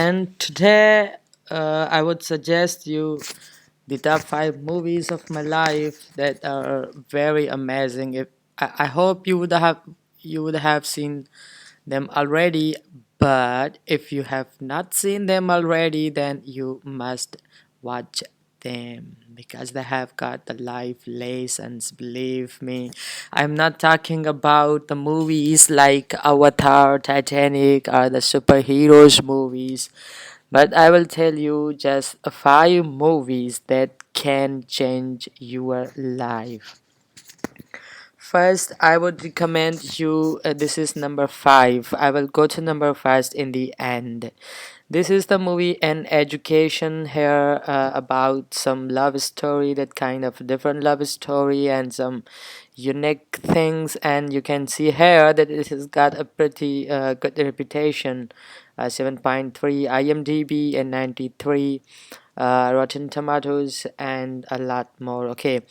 And today I would suggest you the top five movies of my life that are very amazing. If I hope you would have seen them already, but if you have not seen them already, then you must watch them because they have got the life lessons. Believe me, I'm not talking about the movies like Avatar, Titanic, or the superheroes movies, but I will tell you just five movies that can change your life. First, I would recommend you. This is number five. I will go to number first in the end. This is the movie An Education here about some love story, that kind of different love story and some unique things. And you can see here that it has got a pretty good reputation, 7.3 IMDb and 93 Rotten Tomatoes and a lot more. Okay,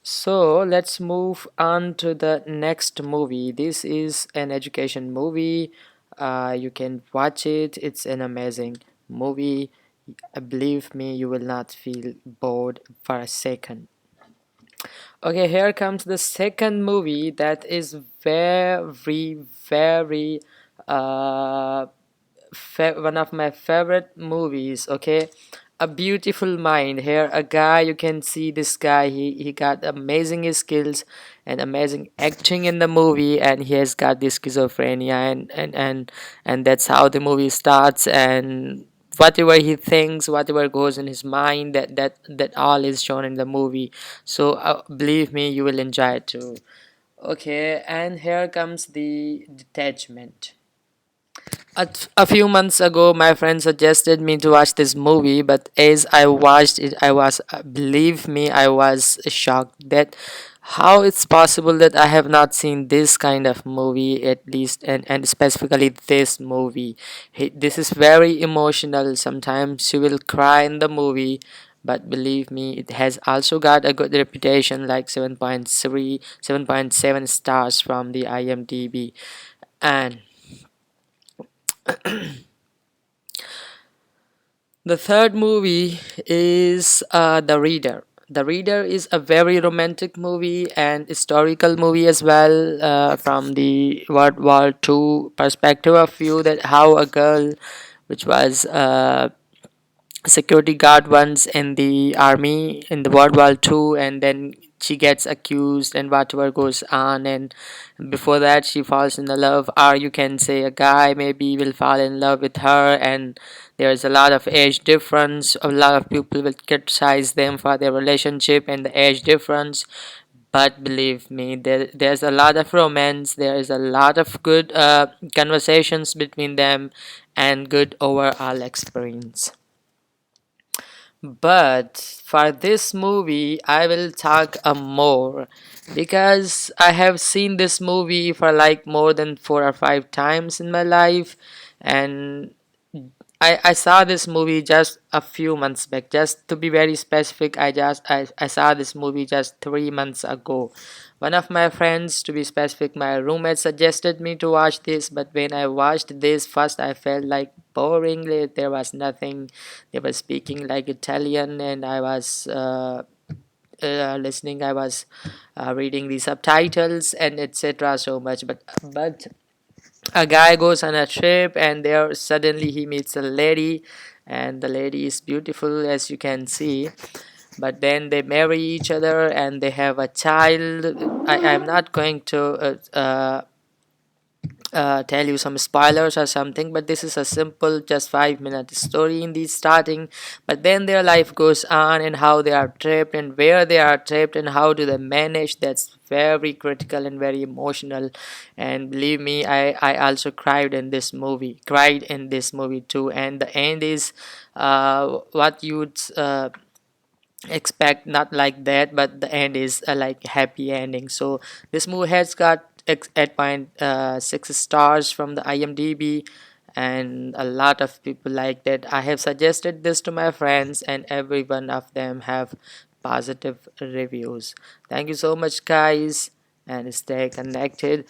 so let's move on to the next movie. This is an education movie. You can watch it. It's an amazing movie. Believe me, you will not feel bored for a second. Okay, here comes the second movie that is very, very one of my favorite movies. Okay, A Beautiful Mind. Here a guy, you can see this guy, he got amazing skills and amazing acting in the movie, and he has got this schizophrenia, and that's how the movie starts. And whatever he thinks, whatever goes in his mind, that all is shown in the movie. So believe me, you will enjoy it too. Okay, and here comes The Detachment. A few months ago, my friend suggested me to watch this movie, but as I watched it, I was, believe me, I was shocked that how it's possible that I have not seen this kind of movie at least, and specifically this movie. This is very emotional. Sometimes you will cry in the movie, but believe me, it has also got a good reputation, like 7.3, 7.7 stars from the IMDb. And the third movie is The Reader. The Reader is a very romantic movie and historical movie as well, from the World War II perspective of view, that how a girl which was security guard once in the army in the World War II, and then she gets accused and whatever goes on, and before that she falls in love, or you can say a guy maybe will fall in love with her, and there's a lot of age difference. A lot of people will criticize them for their relationship and the age difference, but believe me, there's a lot of romance, there is a lot of good conversations between them, and good overall experience. But for this movie, I will talk more because I have seen this movie for like more than 4 or 5 times in my life, and I saw this movie just a few months back. Just to be very specific, I saw this movie just 3 months ago. One of my friends, to be specific, my roommate suggested me to watch this, but when I watched this first, I felt like boringly. There was nothing. They were speaking like Italian, and I was listening. I was reading the subtitles and etc. So much, but a guy goes on a trip, and there suddenly he meets a lady, and the lady is beautiful as you can see, but then they marry each other and they have a child. I'm not going to tell you some spoilers or something, but this is a simple just 5 minute story in the starting, but then their life goes on, and how they are trapped and where they are trapped and how do they manage. That's very critical and very emotional, and believe me, I also cried in this movie too, and the end is what you'd expect, not like that, but the end is like happy ending. So this movie has got 8.6 stars from the IMDb, and a lot of people like that. I have suggested this to my friends, and every one of them have positive reviews. Thank you so much, guys, and stay connected.